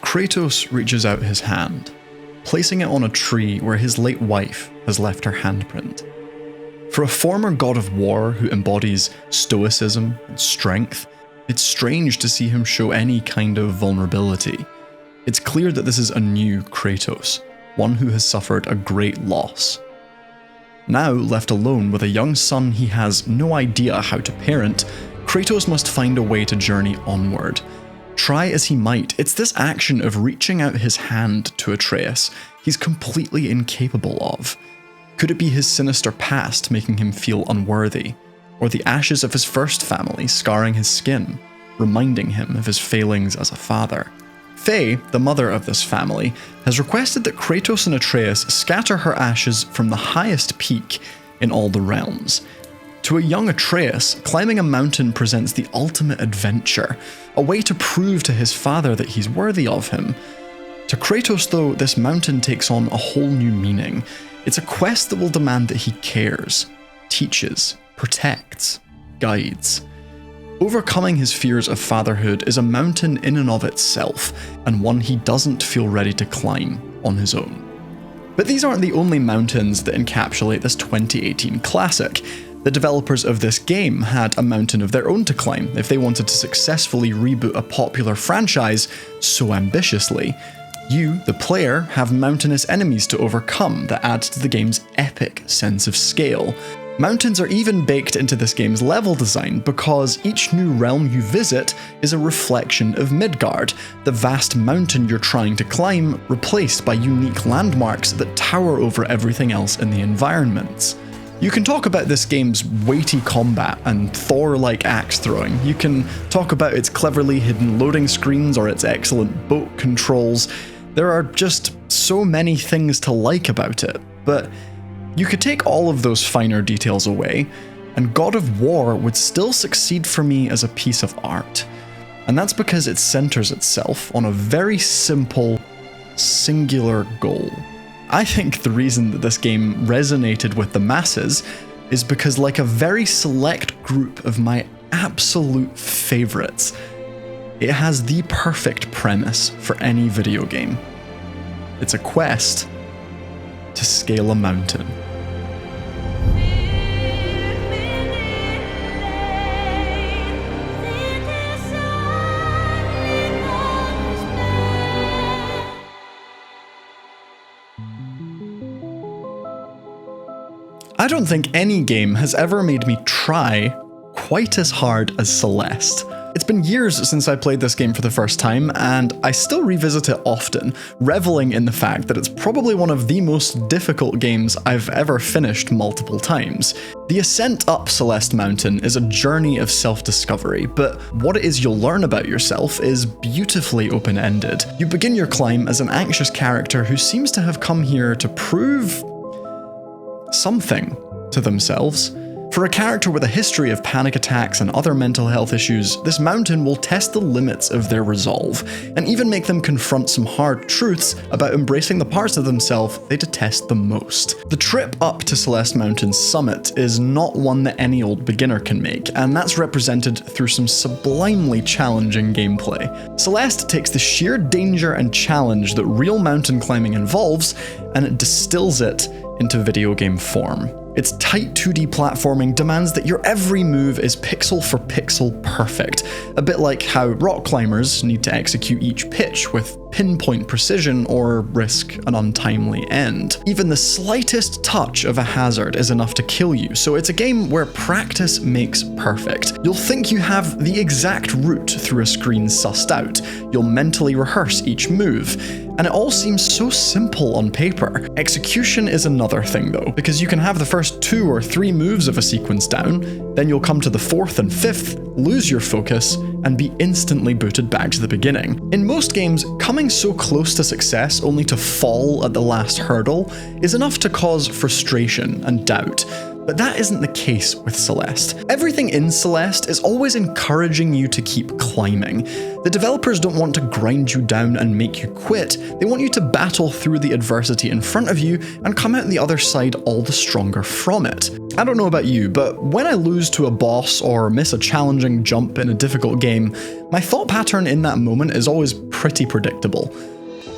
Kratos reaches out his hand, placing it on a tree where his late wife has left her handprint. For a former god of war who embodies stoicism and strength, it's strange to see him show any kind of vulnerability. It's clear that this is a new Kratos, one who has suffered a great loss. Now, left alone with a young son he has no idea how to parent, Kratos must find a way to journey onward. Try as he might, it's this action of reaching out his hand to Atreus he's completely incapable of. Could it be his sinister past making him feel unworthy? Or the ashes of his first family scarring his skin, reminding him of his failings as a father? Faye, the mother of this family, has requested that Kratos and Atreus scatter her ashes from the highest peak in all the realms. To a young Atreus, climbing a mountain presents the ultimate adventure, a way to prove to his father that he's worthy of him. To Kratos, though, this mountain takes on a whole new meaning. It's a quest that will demand that he cares, teaches, protects, guides. Overcoming his fears of fatherhood is a mountain in and of itself, and one he doesn't feel ready to climb on his own. But these aren't the only mountains that encapsulate this 2018 classic. The developers of this game had a mountain of their own to climb if they wanted to successfully reboot a popular franchise so ambitiously. You, the player, have mountainous enemies to overcome that add to the game's epic sense of scale. Mountains are even baked into this game's level design because each new realm you visit is a reflection of Midgard, the vast mountain you're trying to climb, replaced by unique landmarks that tower over everything else in the environments. You can talk about this game's weighty combat and Thor-like axe throwing. You can talk about its cleverly hidden loading screens or its excellent boat controls. There are just so many things to like about it, but you could take all of those finer details away, and God of War would still succeed for me as a piece of art. And that's because it centers itself on a very simple, singular goal. I think the reason that this game resonated with the masses is because, like a very select group of my absolute favorites, it has the perfect premise for any video game. It's a quest to scale a mountain. I don't think any game has ever made me try quite as hard as Celeste. It's been years since I played this game for the first time, and I still revisit it often, reveling in the fact that it's probably one of the most difficult games I've ever finished multiple times. The ascent up Celeste Mountain is a journey of self-discovery, but what it is you'll learn about yourself is beautifully open-ended. You begin your climb as an anxious character who seems to have come here to prove something to themselves. For a character with a history of panic attacks and other mental health issues, this mountain will test the limits of their resolve, and even make them confront some hard truths about embracing the parts of themselves they detest the most. The trip up to Celeste Mountain's summit is not one that any old beginner can make, and that's represented through some sublimely challenging gameplay. Celeste takes the sheer danger and challenge that real mountain climbing involves, and it distills it into video game form. Its tight 2D platforming demands that your every move is pixel for pixel perfect, a bit like how rock climbers need to execute each pitch with pinpoint precision or risk an untimely end. Even the slightest touch of a hazard is enough to kill you, so it's a game where practice makes perfect. You'll think you have the exact route through a screen sussed out, you'll mentally rehearse each move, and it all seems so simple on paper. Execution is another thing though, because you can have the first 2 or 3 moves of a sequence down, then you'll come to the 4th and 5th, lose your focus, and be instantly booted back to the beginning. In most games, coming so close to success only to fall at the last hurdle is enough to cause frustration and doubt. But that isn't the case with Celeste. Everything in Celeste is always encouraging you to keep climbing. The developers don't want to grind you down and make you quit, they want you to battle through the adversity in front of you and come out the other side all the stronger from it. I don't know about you, but when I lose to a boss or miss a challenging jump in a difficult game, my thought pattern in that moment is always pretty predictable.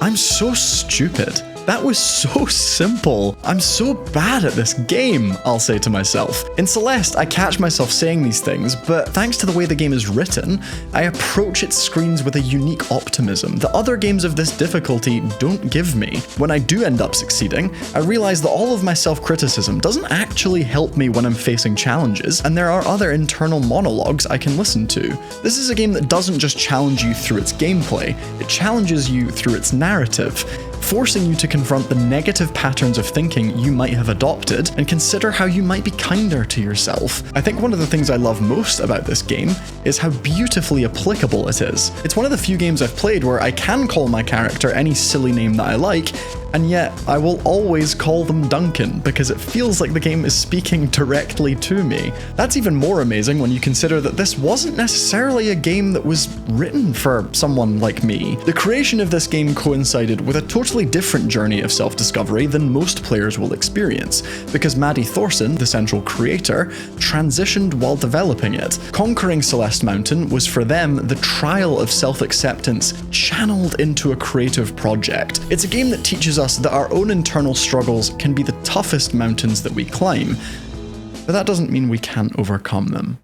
I'm so stupid. That was so simple. I'm so bad at this game, I'll say to myself. In Celeste, I catch myself saying these things, but thanks to the way the game is written, I approach its screens with a unique optimism that other games of this difficulty don't give me. When I do end up succeeding, I realize that all of my self-criticism doesn't actually help me when I'm facing challenges, and there are other internal monologues I can listen to. This is a game that doesn't just challenge you through its gameplay, it challenges you through its narrative, forcing you to confront the negative patterns of thinking you might have adopted and consider how you might be kinder to yourself. I think one of the things I love most about this game is how beautifully applicable it is. It's one of the few games I've played where I can call my character any silly name that I like, and yet I will always call them Duncan because it feels like the game is speaking directly to me. That's even more amazing when you consider that this wasn't necessarily a game that was written for someone like me. The creation of this game coincided with a totally different journey of self-discovery than most players will experience, because Maddie Thorson, the central creator, transitioned while developing it. Conquering Celeste Mountain was for them the trial of self-acceptance channeled into a creative project. It's a game that teaches us that our own internal struggles can be the toughest mountains that we climb, but that doesn't mean we can't overcome them.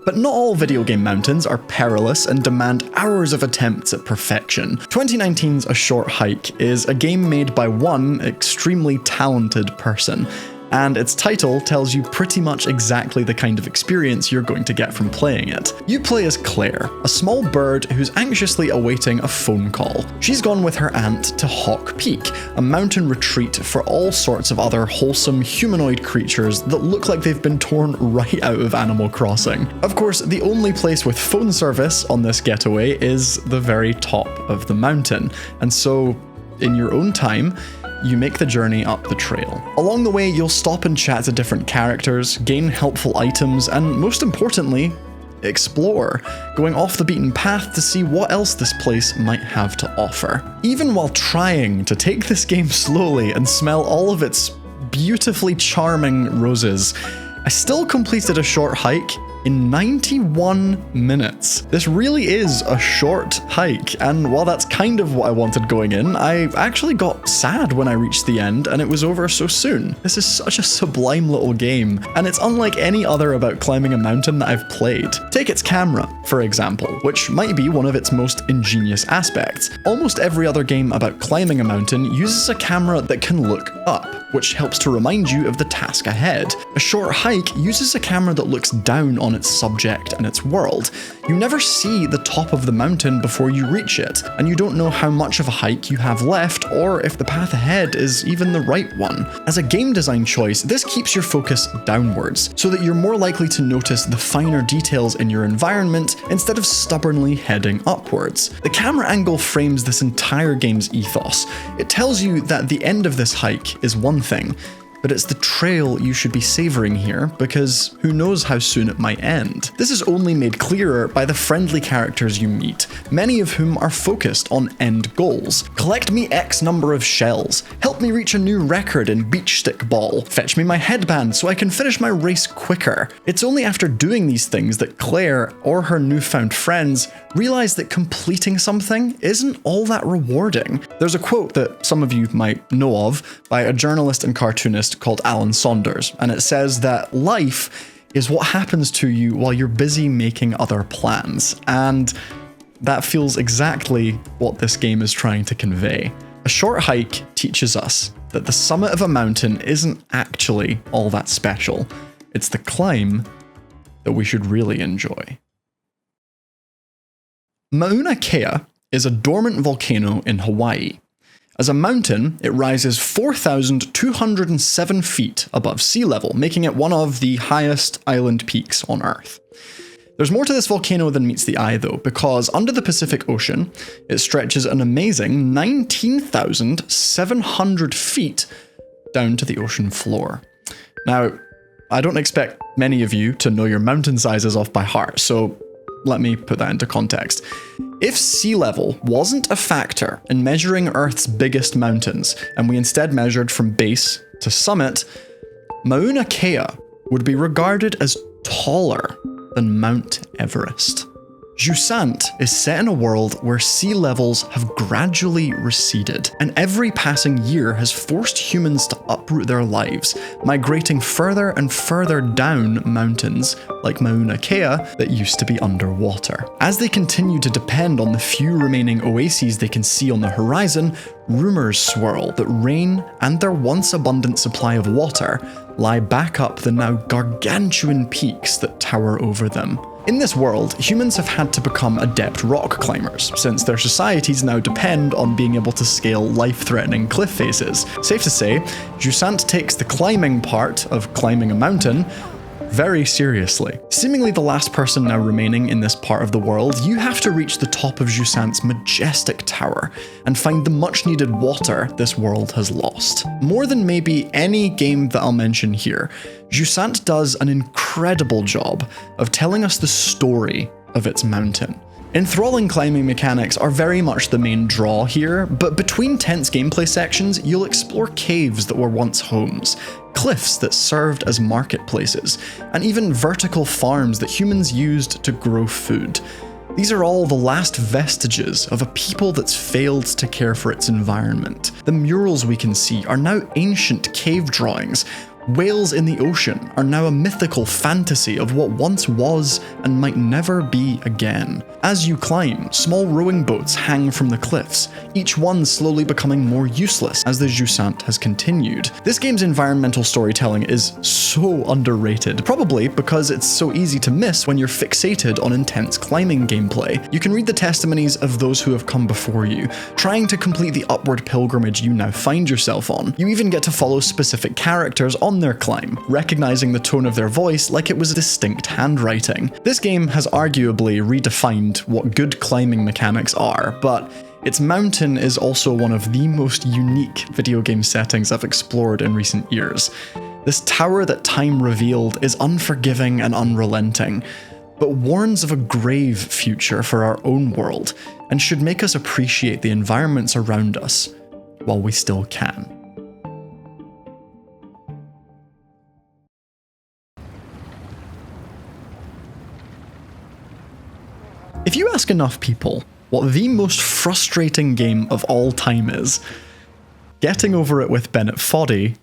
But not all video game mountains are perilous and demand hours of attempts at perfection. 2019's A Short Hike is a game made by one extremely talented person, and its title tells you pretty much exactly the kind of experience you're going to get from playing it. You play as Claire, a small bird who's anxiously awaiting a phone call. She's gone with her aunt to Hawk Peak, a mountain retreat for all sorts of other wholesome humanoid creatures that look like they've been torn right out of Animal Crossing. Of course, the only place with phone service on this getaway is the very top of the mountain, and so, in your own time, you make the journey up the trail. Along the way, you'll stop and chat to different characters, gain helpful items, and most importantly, explore, going off the beaten path to see what else this place might have to offer. Even while trying to take this game slowly and smell all of its beautifully charming roses, I still completed A Short Hike in 91 minutes. This really is a short hike, and while that's kind of what I wanted going in, I actually got sad when I reached the end and it was over so soon. This is such a sublime little game, and it's unlike any other about climbing a mountain that I've played. Take its camera, for example, which might be one of its most ingenious aspects. Almost every other game about climbing a mountain uses a camera that can look up, which helps to remind you of the task ahead. A Short Hike uses a camera that looks down on its subject and its world. You never see the top of the mountain before you reach it, and you don't know how much of a hike you have left or if the path ahead is even the right one. As a game design choice, this keeps your focus downwards, so that you're more likely to notice the finer details in your environment instead of stubbornly heading upwards. The camera angle frames this entire game's ethos. It tells you that the end of this hike is one thing, but it's the trail you should be savoring here, because who knows how soon it might end. This is only made clearer by the friendly characters you meet, many of whom are focused on end goals. Collect me X number of shells, help me reach a new record in beach stick ball, fetch me my headband so I can finish my race quicker. It's only after doing these things that Claire, or her newfound friends, realize that completing something isn't all that rewarding. There's a quote that some of you might know of by a journalist and cartoonist called Alan Saunders, and it says that life is what happens to you while you're busy making other plans, and that feels exactly what this game is trying to convey. A Short Hike teaches us that the summit of a mountain isn't actually all that special. It's the climb that we should really enjoy. Mauna Kea is a dormant volcano in Hawaii. As a mountain, it rises 4,207 feet above sea level, making it one of the highest island peaks on Earth. There's more to this volcano than meets the eye though, because under the Pacific Ocean, it stretches an amazing 19,700 feet down to the ocean floor. Now, I don't expect many of you to know your mountain sizes off by heart, so let me put that into context. If sea level wasn't a factor in measuring Earth's biggest mountains, and we instead measured from base to summit, Mauna Kea would be regarded as taller than Mount Everest. Jusant is set in a world where sea levels have gradually receded, and every passing year has forced humans to uproot their lives, migrating further and further down mountains like Mauna Kea that used to be underwater. As they continue to depend on the few remaining oases they can see on the horizon, rumours swirl that Raine and their once abundant supply of water lie back up the now gargantuan peaks that tower over them. In this world, humans have had to become adept rock climbers, since their societies now depend on being able to scale life-threatening cliff faces. Safe to say, Jusant takes the climbing part of climbing a mountain very seriously. Seemingly the last person now remaining in this part of the world, you have to reach the top of Jusant's majestic tower and find the much-needed water this world has lost. More than maybe any game that I'll mention here, Jusant does an incredible job of telling us the story of its mountain. Enthralling climbing mechanics are very much the main draw here, but between tense gameplay sections, you'll explore caves that were once homes, cliffs that served as marketplaces, and even vertical farms that humans used to grow food. These are all the last vestiges of a people that's failed to care for its environment. The murals we can see are now ancient cave drawings. Whales in the ocean are now a mythical fantasy of what once was and might never be again. As you climb, small rowing boats hang from the cliffs, each one slowly becoming more useless as the Jusant has continued. This game's environmental storytelling is so underrated, probably because it's so easy to miss when you're fixated on intense climbing gameplay. You can read the testimonies of those who have come before you, trying to complete the upward pilgrimage you now find yourself on. You even get to follow specific characters on their climb, recognizing the tone of their voice like it was distinct handwriting. This game has arguably redefined what good climbing mechanics are, but its mountain is also one of the most unique video game settings I've explored in recent years. This tower that time revealed is unforgiving and unrelenting, but warns of a grave future for our own world, and should make us appreciate the environments around us while we still can. If you ask enough people what the most frustrating game of all time is, Getting Over It with Bennett Foddy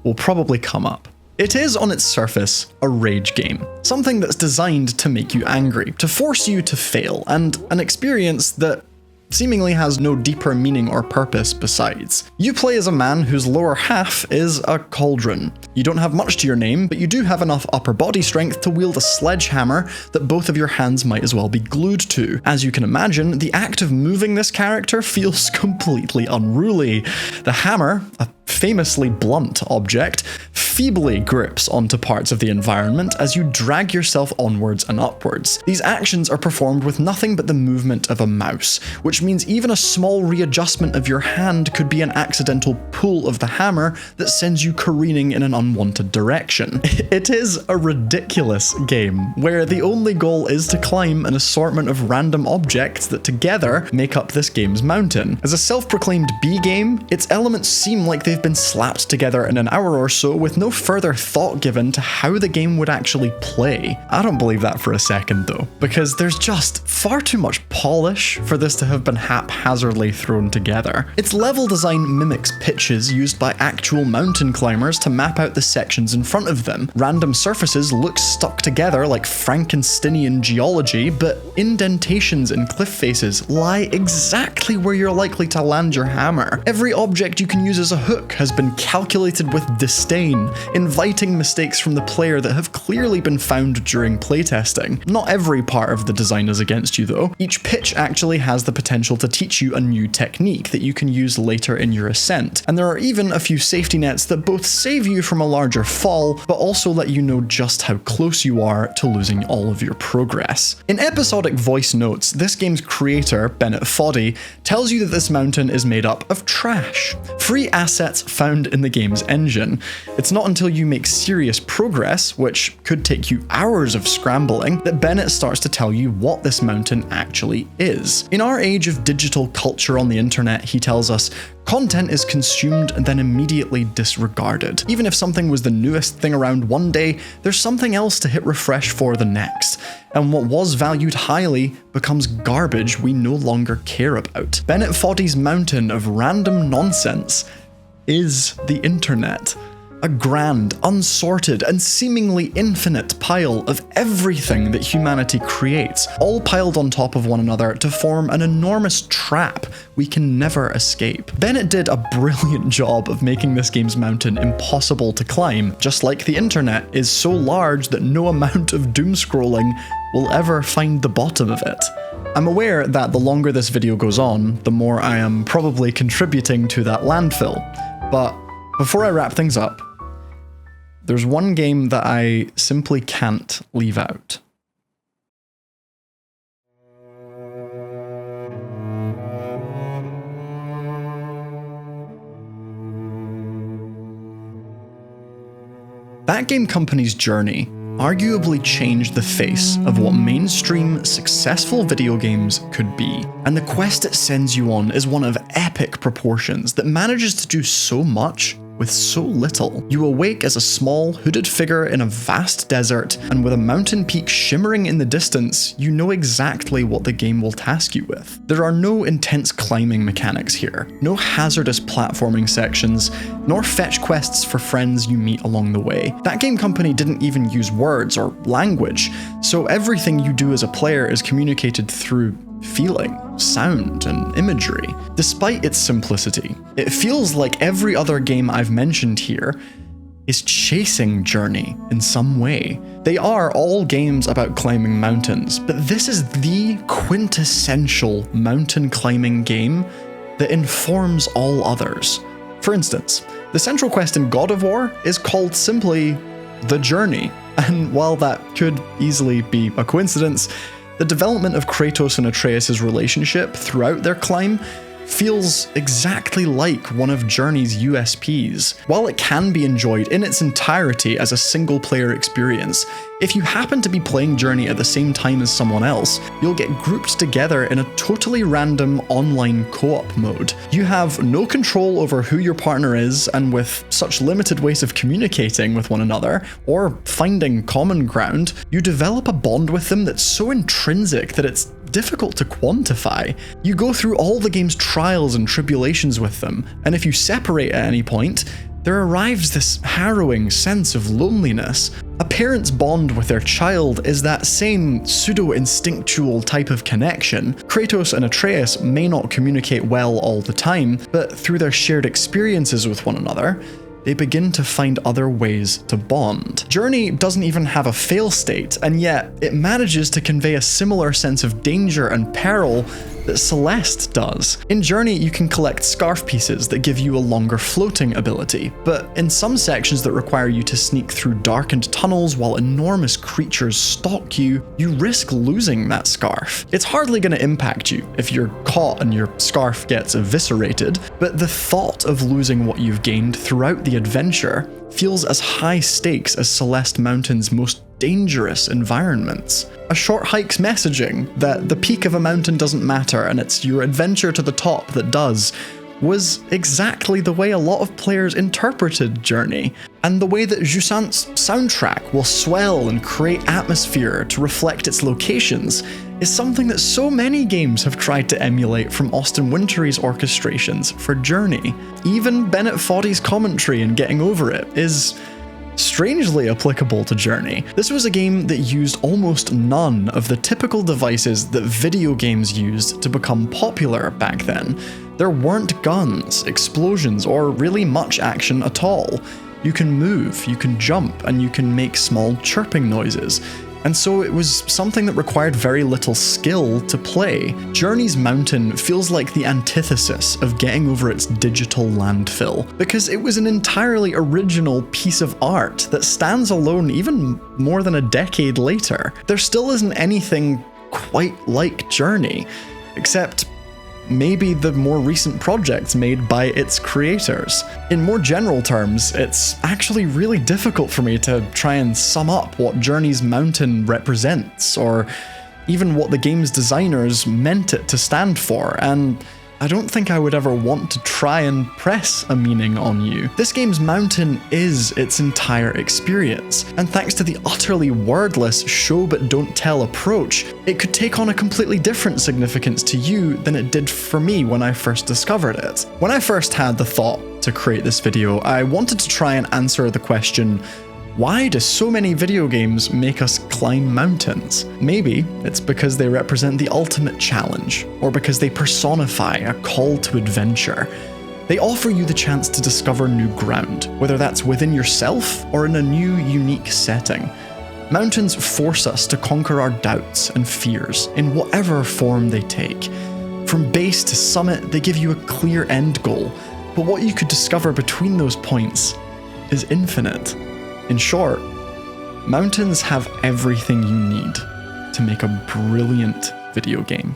will probably come up. It is, on its surface, a rage game, something that's designed to make you angry, to force you to fail, and an experience that seemingly has no deeper meaning or purpose besides. You play as a man whose lower half is a cauldron. You don't have much to your name, but you do have enough upper body strength to wield a sledgehammer that both of your hands might as well be glued to. As you can imagine, the act of moving this character feels completely unruly. The hammer, a famously blunt object, feebly grips onto parts of the environment as you drag yourself onwards and upwards. These actions are performed with nothing but the movement of a mouse, which means even a small readjustment of your hand could be an accidental pull of the hammer that sends you careening in an unwanted direction. It is a ridiculous game, where the only goal is to climb an assortment of random objects that together make up this game's mountain. As a self-proclaimed B game, its elements seem like they've been slapped together in an hour or so with no further thought given to how the game would actually play. I don't believe that for a second though, because there's just far too much polish for this to have been haphazardly thrown together. Its level design mimics pitches used by actual mountain climbers to map out the sections in front of them. Random surfaces look stuck together like Frankensteinian geology, but indentations in cliff faces lie exactly where you're likely to land your hammer. Every object you can use as a hook look has been calculated with disdain, inviting mistakes from the player that have clearly been found during playtesting. Not every part of the design is against you though. Each pitch actually has the potential to teach you a new technique that you can use later in your ascent, and there are even a few safety nets that both save you from a larger fall, but also let you know just how close you are to losing all of your progress. In episodic voice notes, this game's creator, Bennett Foddy, tells you that this mountain is made up of trash, free assets found in the game's engine. It's not until you make serious progress, which could take you hours of scrambling, that Bennett starts to tell you what this mountain actually is. In our age of digital culture on the internet, he tells us, content is consumed and then immediately disregarded. Even if something was the newest thing around one day, there's something else to hit refresh for the next. And what was valued highly becomes garbage we no longer care about. Bennett Foddy's mountain of random nonsense is the internet. A grand, unsorted, and seemingly infinite pile of everything that humanity creates, all piled on top of one another to form an enormous trap we can never escape. Bennett did a brilliant job of making this game's mountain impossible to climb, just like the internet is so large that no amount of doom scrolling will ever find the bottom of it. I'm aware that the longer this video goes on, the more I am probably contributing to that landfill, but before I wrap things up, there's one game that I simply can't leave out. That game company's journey arguably changed the face of what mainstream, successful video games could be. And the quest it sends you on is one of epic proportions that manages to do so much with so little. You awake as a small, hooded figure in a vast desert, and with a mountain peak shimmering in the distance, you know exactly what the game will task you with. There are no intense climbing mechanics here, no hazardous platforming sections, nor fetch quests for friends you meet along the way. That game company didn't even use words or language, so everything you do as a player is communicated through feeling, sound, and imagery. Despite its simplicity, it feels like every other game I've mentioned here is chasing Journey in some way. They are all games about climbing mountains, but this is the quintessential mountain climbing game that informs all others. For instance, the central quest in God of War is called simply The Journey, and while that could easily be a coincidence, the development of Kratos and Atreus' relationship throughout their climb feels exactly like one of Journey's USPs. While it can be enjoyed in its entirety as a single-player experience, if you happen to be playing Journey at the same time as someone else, you'll get grouped together in a totally random online co-op mode. You have no control over who your partner is, and with such limited ways of communicating with one another, or finding common ground, you develop a bond with them that's so intrinsic that it's difficult to quantify. You go through all the game's trials and tribulations with them, and if you separate at any point, there arrives this harrowing sense of loneliness. A parent's bond with their child is that same pseudo-instinctual type of connection. Kratos and Atreus may not communicate well all the time, but through their shared experiences with one another, they begin to find other ways to bond. Journey doesn't even have a fail state, and yet it manages to convey a similar sense of danger and peril that Celeste does. In Journey, you can collect scarf pieces that give you a longer floating ability, but in some sections that require you to sneak through darkened tunnels while enormous creatures stalk you, you risk losing that scarf. It's hardly going to impact you if you're caught and your scarf gets eviscerated, but the thought of losing what you've gained throughout the adventure feels as high stakes as Celeste Mountain's most dangerous environments. A short hike's messaging that the peak of a mountain doesn't matter and it's your adventure to the top that does was exactly the way a lot of players interpreted Journey. And the way that Jusant's soundtrack will swell and create atmosphere to reflect its locations is something that so many games have tried to emulate from Austin Wintory's orchestrations for Journey. Even Bennett Foddy's commentary in Getting Over It is strangely applicable to Journey. This was a game that used almost none of the typical devices that video games used to become popular back then. There weren't guns, explosions, or really much action at all. You can move, you can jump, and you can make small chirping noises. And so it was something that required very little skill to play. Journey's mountain feels like the antithesis of getting over its digital landfill, because it was an entirely original piece of art that stands alone even more than a decade later. There still isn't anything quite like Journey, except maybe the more recent projects made by its creators. In more general terms, it's actually really difficult for me to try and sum up what Journey's mountain represents, or even what the game's designers meant it to stand for, and I don't think I would ever want to try and press a meaning on you. This game's mountain is its entire experience, and thanks to the utterly wordless show but don't tell approach, it could take on a completely different significance to you than it did for me when I first discovered it. When I first had the thought to create this video, I wanted to try and answer the question, why do so many video games make us climb mountains? Maybe it's because they represent the ultimate challenge, or because they personify a call to adventure. They offer you the chance to discover new ground, whether that's within yourself or in a new, unique setting. Mountains force us to conquer our doubts and fears in whatever form they take. From base to summit, they give you a clear end goal, but what you could discover between those points is infinite. In short, mountains have everything you need to make a brilliant video game.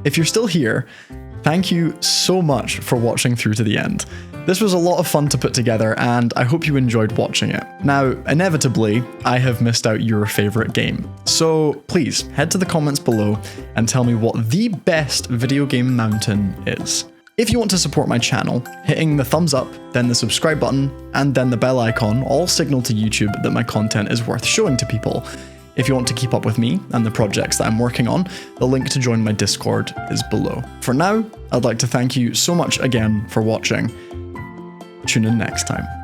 If you're still here, thank you so much for watching through to the end. This was a lot of fun to put together, and I hope you enjoyed watching it. Now, inevitably, I have missed out your favorite game. So please, head to the comments below and tell me what the best video game mountain is. If you want to support my channel, hitting the thumbs up, then the subscribe button, and then the bell icon all signal to YouTube that my content is worth showing to people. If you want to keep up with me and the projects that I'm working on, the link to join my Discord is below. For now, I'd like to thank you so much again for watching. Tune in next time.